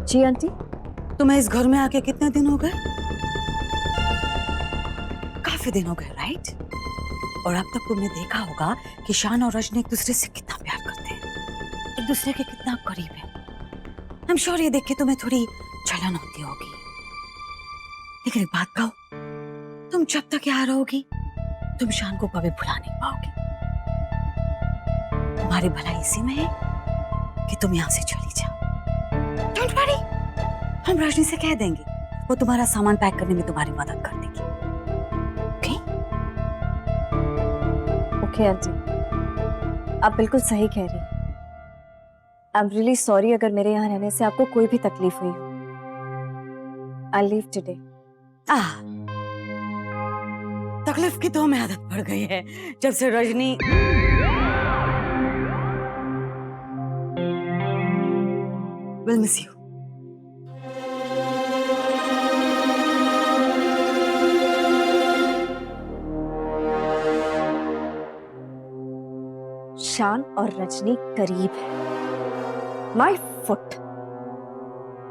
जी aunty. तुम्हें इस घर में आके कितने दिन हो गए? काफी दिन हो गए, राइट? और अब तक तुमने देखा होगा कि शान और रजनी एक दूसरे से कितना प्यार करते हैं, एक दूसरे के कितना करीब है। आई एम श्योर ये देख के तुम्हें थोड़ी जलन होती होगी, लेकिन एक बात कहो, तुम जब तक यहाँ रहोगी तुम शान को कभी भुला नहीं पाओगी। तुम्हारी भलाई इसी में है कि तुम यहाँ से चली जाओ। डोंट वरी, हम रजनी से कह देंगे, वो तुम्हारा सामान पैक करने में तुम्हारी मदद कर देगी। ओके? ओके आंटी, आप बिल्कुल सही कह रही हैं। आई एम रियली सॉरी अगर मेरे यहाँ रहने से आपको कोई भी तकलीफ हुई हो। I leave today. तकलीफ की तो हमें आदत पड़ गई है जब से रजनी विल मिस यू। शान और रजनी करीब है। My foot.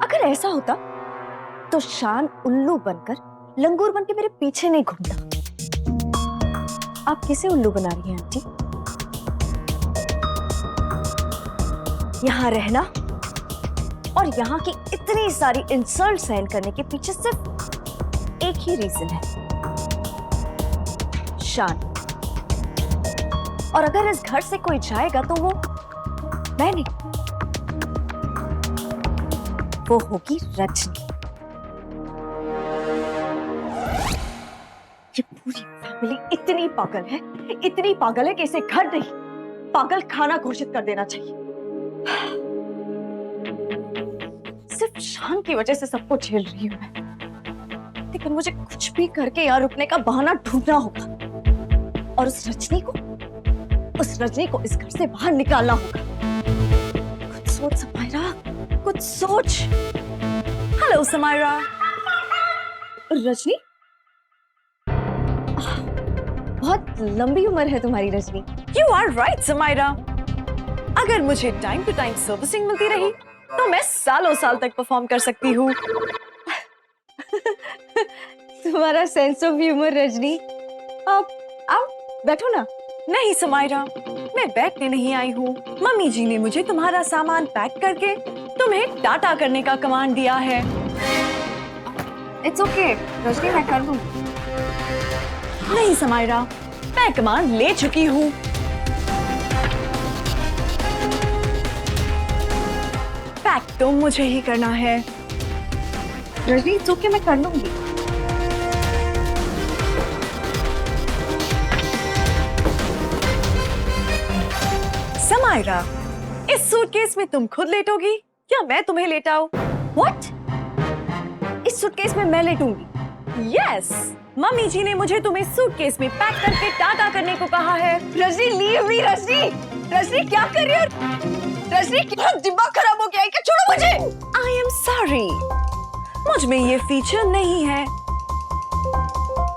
अगर ऐसा होता तो शान उल्लू बनकर लंगूर बन के मेरे पीछे नहीं घूमता। आप किसे उल्लू बना रही हैं आंटी? यहां रहना और यहाँ की इतनी सारी इंसल्ट सहन करने के पीछे सिर्फ एक ही रीजन है, शान। और अगर इस घर से कोई जाएगा तो वो मैं नहीं, वो होगी रजनी। ये पूरी फैमिली इतनी पागल है कि इसे घर नहीं, पागल खाना घोषित कर देना चाहिए। सिर्फ शान की वजह से सबको झेल रही हूं मैं, लेकिन मुझे कुछ भी करके यहाँ रुकने का बहाना ढूंढना होगा और उस रजनी को इस घर से बाहर निकालना होगा। कुछ सोच समायरा, कुछ सोच। हेलो समायरा। रजनी, बहुत लंबी उम्र है तुम्हारी Rajni. You are right, Samaira. अगर मुझे टाइम टू टाइम सर्विसिंग मिलती रही तो मैं सालों साल तक परफॉर्म कर सकती हूँ। तुम्हारा सेंस ऑफ ह्यूमर रजनी। आप बैठो ना। नहीं समायरा, मैं बैठने नहीं आई हूँ। मम्मी जी ने मुझे तुम्हारा सामान पैक करके तुम्हें टाटा करने का कमांड दिया है। इट्स ओके रजनी, मैं कर दूँ। नहीं समायरा, मैं कमांड ले चुकी हूँ। पैक तो मुझे ही करना है। रजनी इट्स ओके, मैं कर लूंगी। समायरा, इस सूटकेस में तुम खुद लेटोगी या मैं तुम्हें लेटाऊं? What? इस सूटकेस में मैं लेटूंगी? यस, मम्मी जी ने मुझे तुम्हें सूटकेस में पैक करके टाटा करने को कहा है। Rajni leave me. रजनी क्या कर रही हो? रजनी क्या दिमाग खराब हो गया है क्या? छोड़ो मुझे। आई एम सॉरी, मुझ में ये फीचर नहीं है।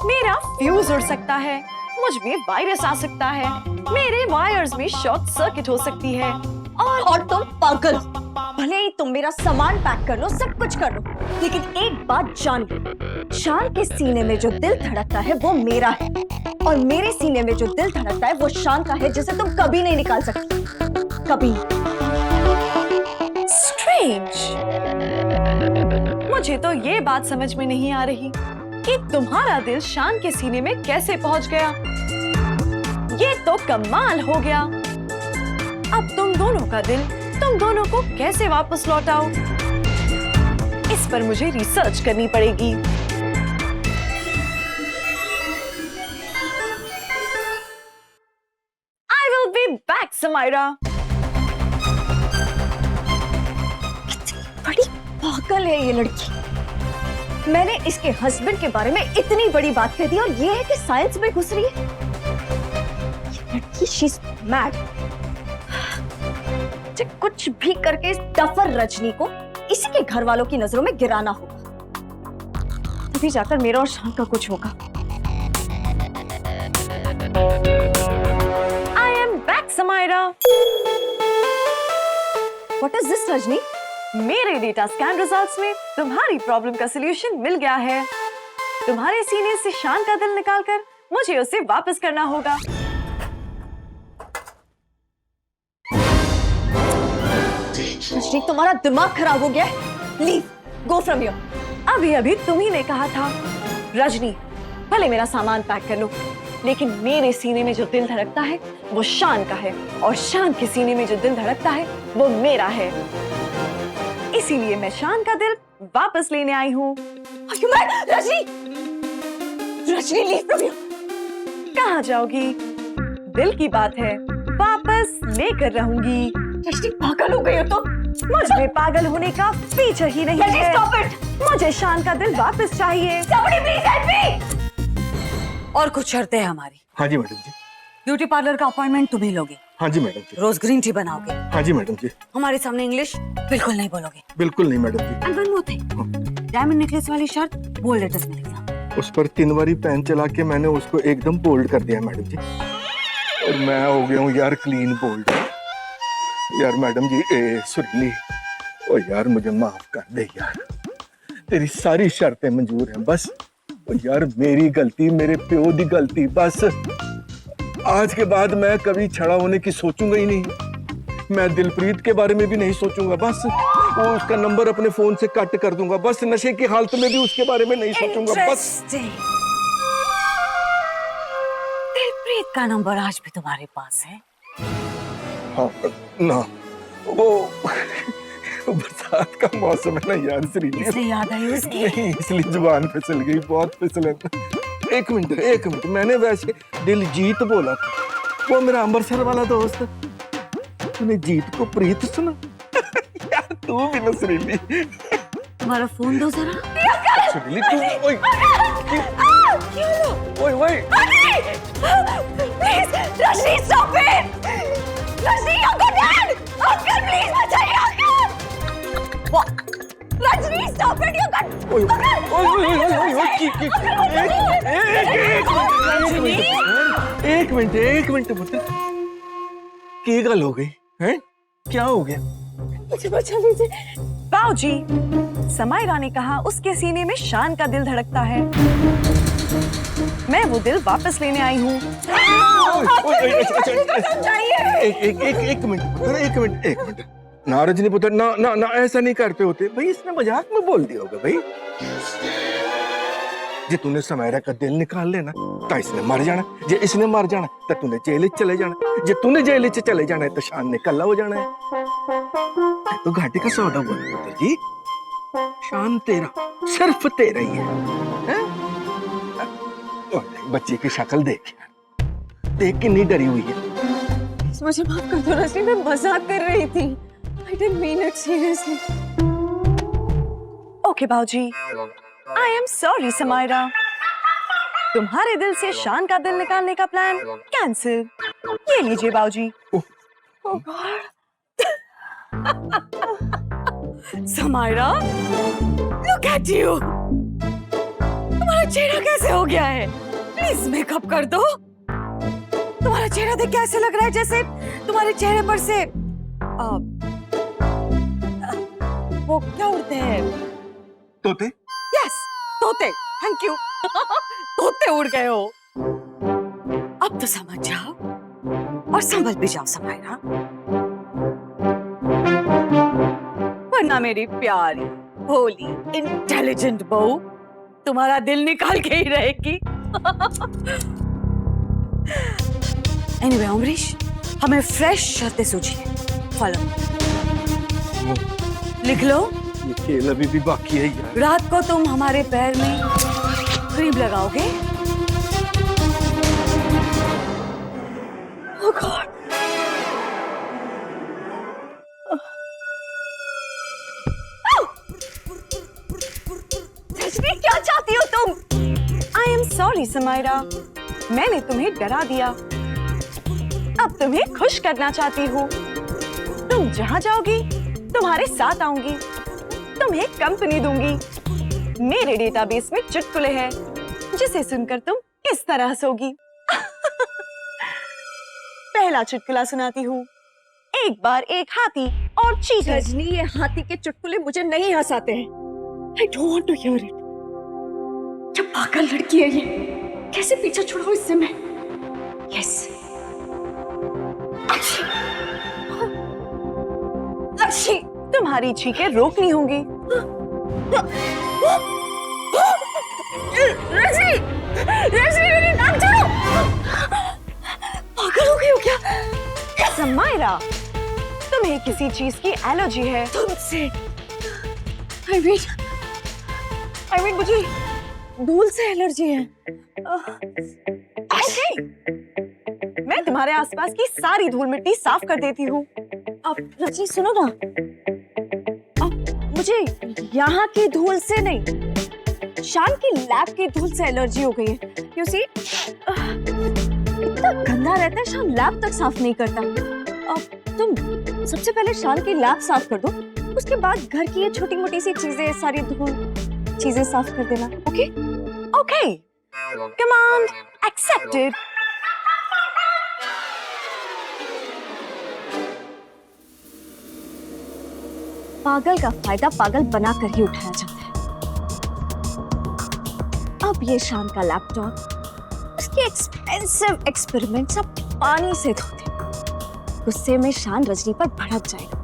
मेरा फ्यूज उड़ सकता है, मुझ में वायरस आ सकता है, मेरे वायर्स में शॉर्ट सर्किट हो सकती है। और तुम पागल, भले ही तुम मेरा सामान पैक कर लो, सब कुछ कर लो, लेकिन एक बात जान लो, शान के सीने में जो दिल धड़कता है वो मेरा है, और मेरे सीने में जो दिल धड़कता है वो शान का है, जिसे तुम कभी नहीं निकाल सकती, कभी। स्ट्रेंज। मुझे तो ये बात समझ में नहीं आ रही कि तुम्हारा दिल शान के सीने में कैसे पहुंच गया। ये तो कमाल हो गया। अब तुम दोनों का दिल तुम दोनों को कैसे वापस लौटाओ, इस पर मुझे रिसर्च करनी पड़ेगी। I will be back, Samaira. बड़ी पागल है ये लड़की। मैंने इसके हस्बैंड के बारे में इतनी बड़ी बात कह दी और ये है कि साइंस में घुस रही है। ये लड़की she's mad। मुझे कुछ भी करके इस डफर रजनी को इसी के घर वालों की नजरों में गिराना होगा, तभी जाकर मेरा और शान का कुछ होगा। I am back, Samaira. What is this, Rajni? मेरे डेटा स्कैन रिजल्ट्स में तुम्हारी प्रॉब्लम का सलूशन मिल गया है। तुम्हारे सीने से शान का दिल निकालकर मुझे उसे वापस करना होगा। रजनी, तुम्हारा दिमाग खराब हो गया है। Leave, go from here. अभी अभी तुम ही ने कहा था रजनी, भले मेरा सामान पैक कर लो, लेकिन मेरे सीने में जो दिल धड़कता है वो शान का है, और शान के सीने में जो दिल धड़कता है वो मेरा है। इसीलिए मैं शान का दिल वापस लेने आई हूँ। Rajni, Rajni, leave from here. कहाँ जाओगी? दिल की बात है, वापस लेकर रहूंगी। रजनी, पागल हो गई हो तुम। मुझ में पागल होने का फीचर ही नहीं रजनी, है। stop it! मुझे शान का दिल वापस चाहिए। Somebody please help me! और कुछ शर्तें हैं हमारी। हाँ जी मैडम जी। ब्यूटी पार्लर का अपॉइंटमेंट तुम ही लोगे। हाँ जी मैडम जी। रोज ग्रीन टी बनाओगे। हाँ जी मैडम जी। हमारे सामने इंग्लिश बिल्कुल नहीं बोलोगे। बिल्कुल नहीं madam ji. And one more thing, diamond necklace वाली शर्ट बोल्ड लेटर्स में लिखना। उस पर 3 बारी पेन चला के मैंने उसको एकदम बोल्ड कर दिया मैडम जी, और मैं हो गया हूँ यार क्लीन बोल्ड। यार मैडम जी, सुरीली, ओ यार मुझे माफ कर दे यार, तेरी सारी शर्तें मंजूर हैं, बस ओ यार मेरी गलती, मेरे प्यो दी गलती। बस आज के बाद मैं कभी छड़ा होने की सोचूंगा ही नहीं। मैं दिलप्रीत के बारे में भी नहीं सोचूंगा। बस वो उसका नंबर अपने फोन से कट कर दूंगा। बस नशे की हालत में भी उसके बारे में नहीं सोचूंगा। बस Interesting. दिलप्रीत का नंबर आज भी तुम्हारे पास है? हाँ ना, वो बरसात का मौसम है ना यार श्रीली, इसलिए याद आई उसकी। नहीं इसलिए जुबान फिसल गई, बहुत फिसलन। एक मिनट, मैंने वैसे दिलजीत बोला था, वो मेरा अमृतसर वाला दोस्त। तूने जीत को प्रीत सुना? यार तू भी ना श्रीली। तुम्हारा फोन दो जरा। श्रीली तू, ओए ओए ओए, Please, Rajni, stop it! Rajni, Uncle Dad! Uncle, please, बचाइए Uncle! What? Rajni, stop it! You got... ओए एक मिनट पुत्र, की गल हो गई है? क्या हो गया? मुझे बचा लीजिए। बाऊजी, समायरा ने कहा उसके सीने में शान का दिल धड़कता है। मैं वो दिल वापस लेने आई हूँ। एक मिनट ना रजनी पुत्र, ना ना ना, ऐसा नहीं करते होते भाई, इसने मजाक में बोल दिया होगा भाई। जे तूने समायरा का दिल निकाल लेना तो इसने मर जाना, जे इसने मर जाना तो तूने जेल चले जाना, जे तूने जेल चले जाना है तो शान ने कल्ला हो जाना है। तो घाटे का सौदा हुआ पुत्र जी, शान तेरा, सिर्फ तेरा ही है? बच्चे की शक्ल देख कितनी डरी हुई है। मुझे माफ कर दो रजनी, मैं मजाक कर रही थी। I didn't mean it seriously. Okay Bauji, I am sorry Samaira. तुम्हारे दिल से शान का दिल निकालने का प्लान कैंसिल। ये लीजिए बाऊजी। Oh God. Samaira, look at you. तुम्हारा चेहरा कैसे हो गया है? प्लीज मेकअप कर दो। तुम्हारा चेहरा देख कैसे लग रहा है जैसे तुम्हारे चेहरे पर से वो क्या उड़ते हैं? तोते? यस, तोते। Thank you. तोते उड़ गए हो। अब तो समझ जाओ और संभल भी जाओ समायरा, वरना मेरी प्यारी भोली इंटेलिजेंट बहू तुम्हारा दिल निकाल के ही रहेगी। एनीवे अमरीश, हमें फ्रेश शर्तें सूझी है, फॉलो। लिख लो। ये खेल अभी भी बाकी है यार। रात को तुम हमारे पैर में क्रीम लगाओगे। Oh God. रजनी, क्या चाहती हो तुम? आई एम सॉरी समायरा, मैंने तुम्हें डरा दिया। अब तुम्हें खुश करना चाहती हूँ। तुम जहाँ जाओगी तुम्हारे साथ आऊंगी, तुम्हें कंपनी दूंगी। मेरे डेटाबेस में चुटकुले हैं जिसे सुनकर तुम इस तरह सोगी। पहला चुटकुला सुनाती हूँ। एक बार एक हाथी और चीटिंग। रजनी, ये हाथी के चुटकुले मुझे नहीं हंसाते हैं। I don't want to hear it. क्या पागल लड़की है ये? कैसे पीछे छुड़ाऊं इससे मैं? Yes. अच्छी, अच्छी। तुम्हारी छींकें रोकनी होंगी। रजनी, रजनी मेरी नाक छोड़ो। पागल हो गई हो क्या? समायरा, तुम्हें किसी चीज की एलर्जी है। तुमसे। I mean मुझे धूल से एलर्जी है। ओके, मैं तुम्हारे आसपास की सारी धूल मिट्टी साफ कर देती हूँ। अब रजनी सुनो ना, अब मुझे यहाँ की धूल से नहीं, शान की लैब की धूल से एलर्जी हो गई है। You see, इतना गंदा रहता है, शान लैब तक साफ नहीं करता। अब तुम सबसे पहले शान की लैब साफ कर दो, उसके बाद घर की ये छोटी मोटी सी चीजें, सारी धूल चीजें साफ कर देना। ओके? Okay, command accepted. पागल का फायदा पागल बनाकर ही उठाया जाता है। अब ये शान का लैपटॉप, उसके एक्सपेंसिव एक्सपेरिमेंट सब पानी से धोते। गुस्से में शान रजनी पर भड़क जाएगा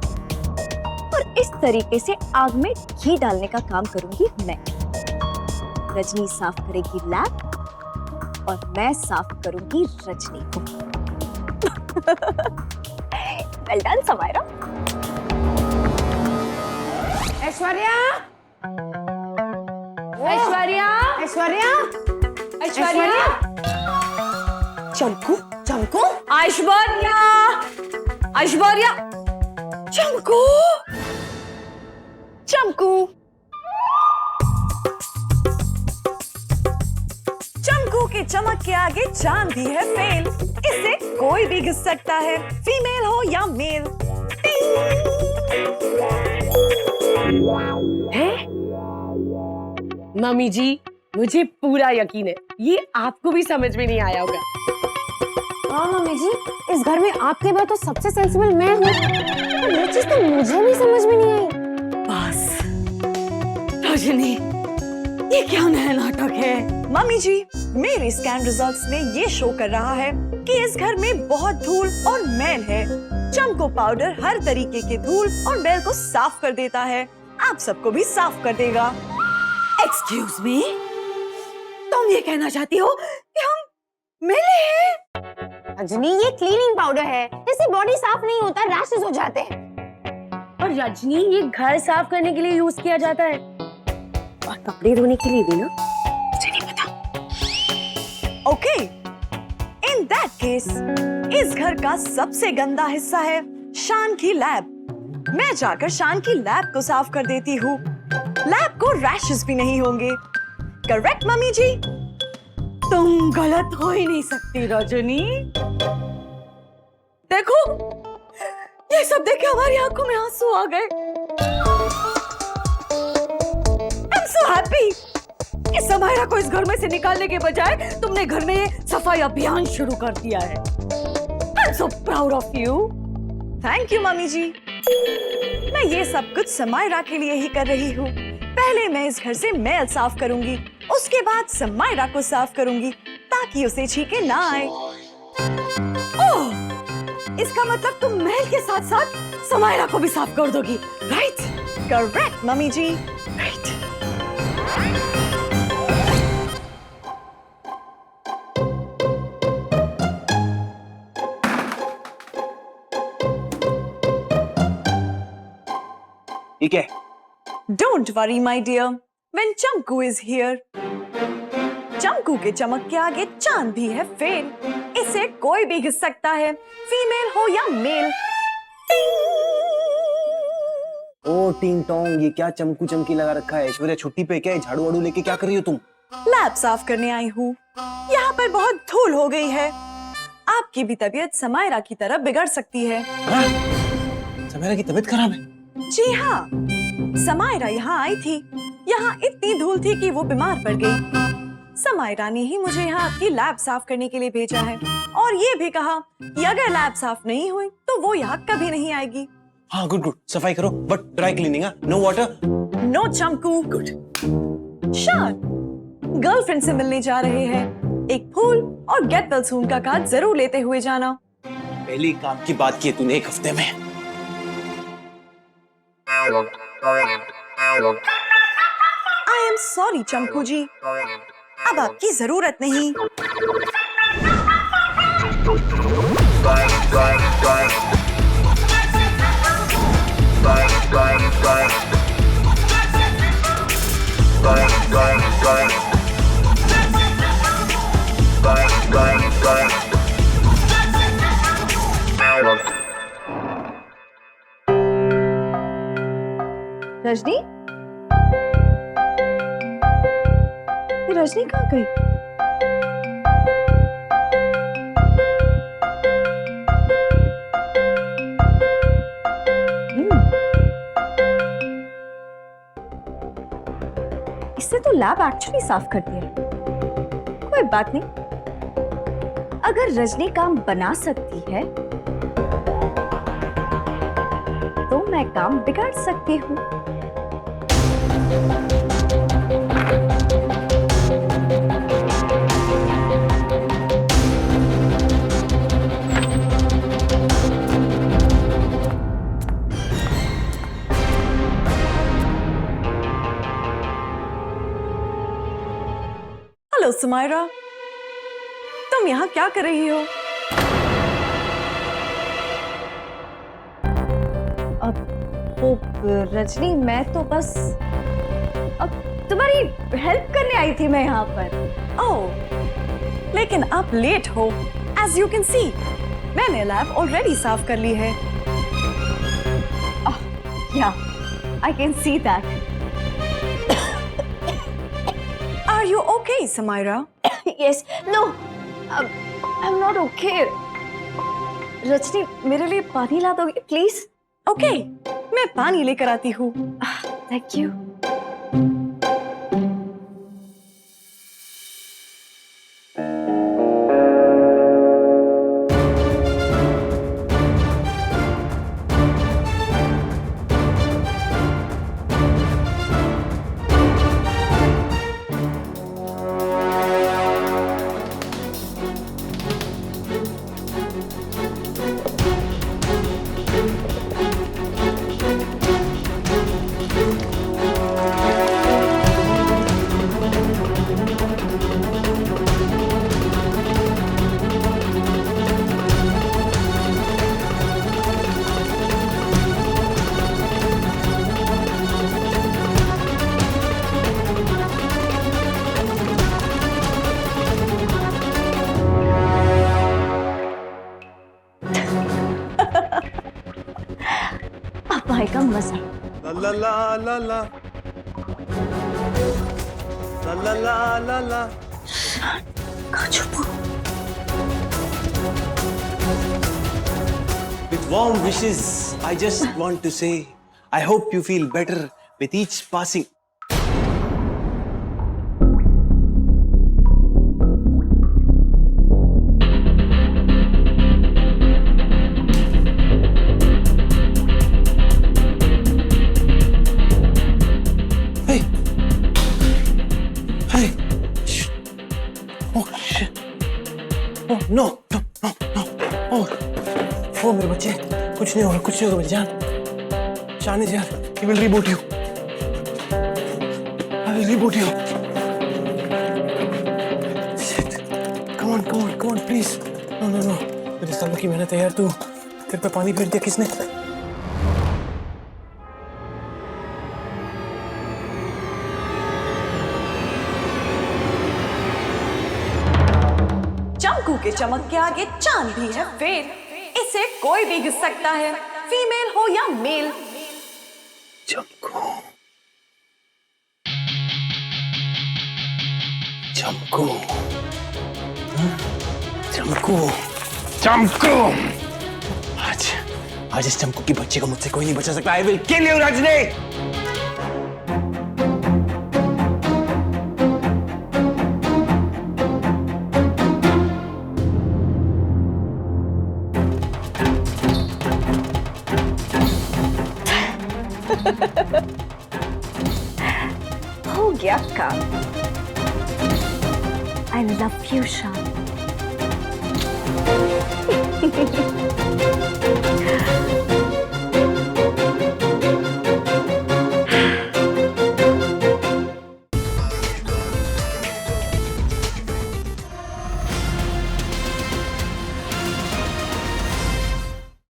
और इस तरीके से आग में घी डालने का काम करूंगी मैं। रजनी साफ करेगी लैब और मैं साफ करूंगी रजनी को। Well done Samaira. ऐश्वर्या, ऐश्वर्या, ऐश्वर्या, ऐश्वर्या, चमकू, चमकू, ऐश्वर्या, ऐश्वर्या, चमकू, चमकू, चमकू की चमक के आगे चांद भी है फेल। इससे कोई भी घिस सकता है, फीमेल हो या मेल। मम्मी जी, मुझे पूरा यकीन है ये आपको भी समझ में नहीं आया होगा। हाँ मम्मी जी, इस घर में आपके बाद तो सबसे सेंसिबल मैं हूँ। पर ये चीज तो मुझे भी समझ में नहीं आई। बस रजनी, ये क्या नया नाटक है? मम्मी जी, मेरे स्कैन रिजल्ट्स में ये शो कर रहा है कि इस घर में बहुत धूल और मैल है। चमको पाउडर हर तरीके के धूल और मैल को साफ कर देता है। आप सबको भी साफ कर देगा। एक्सक्यूज मी, तुम ये कहना चाहती हो कि हम मिले हैं? रजनी, ये क्लीनिंग पाउडर है, इससे बॉडी साफ नहीं होता, रैशेस हो जाते हैं। और रजनी, ये घर साफ करने के लिए यूज किया जाता है और कपड़े धोने के लिए भी ना। मुझे नहीं पता। ओके, इन दैट केस इस घर का सबसे गंदा हिस्सा है शान की लैब। मैं जाकर शान की लैब को साफ कर देती हूँ। लैब को रैशेस भी नहीं होंगे। करेक्ट मम्मी जी? तुम गलत हो ही नहीं सकती रजनी। देखो, ये सब देख के हमारी आंखों में आंसू आ गए। आई एम सो हैप्पी। इस समायरा को इस घर में से निकालने के बजाय तुमने घर में ये सफाई अभियान शुरू कर दिया है। I am so proud of you. Thank you mummy ji. मैं ये सब कुछ समायरा के लिए ही कर रही हूँ। पहले मैं इस घर से मैल साफ करूंगी, उसके बाद समायरा को साफ करूंगी ताकि उसे छींके ना आए। ओह, इसका मतलब तुम महल के साथ साथ समायरा को भी साफ कर दोगी, राइट? करेक्ट मम्मी जी। राइट। ठीक है। Don't worry my dear, when Chamku is here. चमकू के चमक के आगे चांद भी है फेल। इसे कोई भी घिस सकता है, फीमेल हो या मेल। ओ टिंग टोंग, ये क्या चमकू चमकी लगा रखा है? ऐश्वर्या छुट्टी पे क्या है? झाड़ू वाड़ू लेके क्या कर रही हो तुम? लैब साफ करने आई हूँ। यहाँ पर बहुत धूल हो गई है। आपकी भी तबीयत समायरा की तरह बिगड़ सकती है। हाँ? समायरा की तबीयत खराब है? जी हाँ, समायरा यहाँ आई थी। यहाँ इतनी धूल थी कि वो बीमार पड़ गई। समायरा ने ही मुझे यहाँ आपकी लैब साफ करने के लिए भेजा है और ये भी कहा कि अगर लैब साफ नहीं हुई तो वो यहाँ कभी नहीं आएगी। हाँ गुड गुड, सफाई करो but dry cleaning, no water. No Chamku. Good. Shaan girlfriend से मिलने जा रहे हैं, एक फूल और गेट वेल सून का कार्ड जरूर लेते हुए जाना। पहली काम की बात की है तूने 1 हफ्ते में। आई एम सॉरी चमकू जी, अब आपकी जरूरत नहीं। रजनी, ये रजनी कहाँ गई? इससे तो लैब एक्चुअली साफ कर दिया। कोई बात नहीं, अगर रजनी काम बना सकती है तो मैं काम बिगाड़ सकती हूँ। हेलो सुमायरा, तुम यहाँ क्या कर रही हो? वो रजनी, मैं तो बस अब तुम्हारी हेल्प करने आई थी मैं यहाँ पर। ओह, लेकिन आप लेट हो। एज यू कैन सी, मैंने लैब ऑलरेडी साफ कर ली है। Yeah, I can see that. Are you okay Samaira? Yes, no, I am not okay. Rajni, मेरे लिए पानी ला दोगे प्लीज? ओके, मैं पानी लेकर आती हूँ। Thank you. भाई का मजा। ला ला ला ला ला ला ला ला ला ला। With warm wishes, I just want to say, I hope you feel better with each passing. Hey, hey, shh. Oh shit. Oh no, no, no, no. Oh. ओ मेरे बच्चे, कुछ नहीं होगा, कुछ नहीं होगा मेरी जान। शानिज यार, he will reboot you. I will reboot you. Shit. Come on, come on, come on, please. No, no, no. मेरे सालों की मेहनत है यार, तू तेरे पे पानी फेर दिया किसने? चमकू के चमक के आगे चांद भी है फेर, इसे कोई भी घिस सकता है, फीमेल हो या मेल। चमकू, चमकू, चमकू, चमकू। आज इस चमकू की बच्ची को मुझसे कोई नहीं बचा सकता। I will kill you, Rajni. हो गया काम। I love you, शान।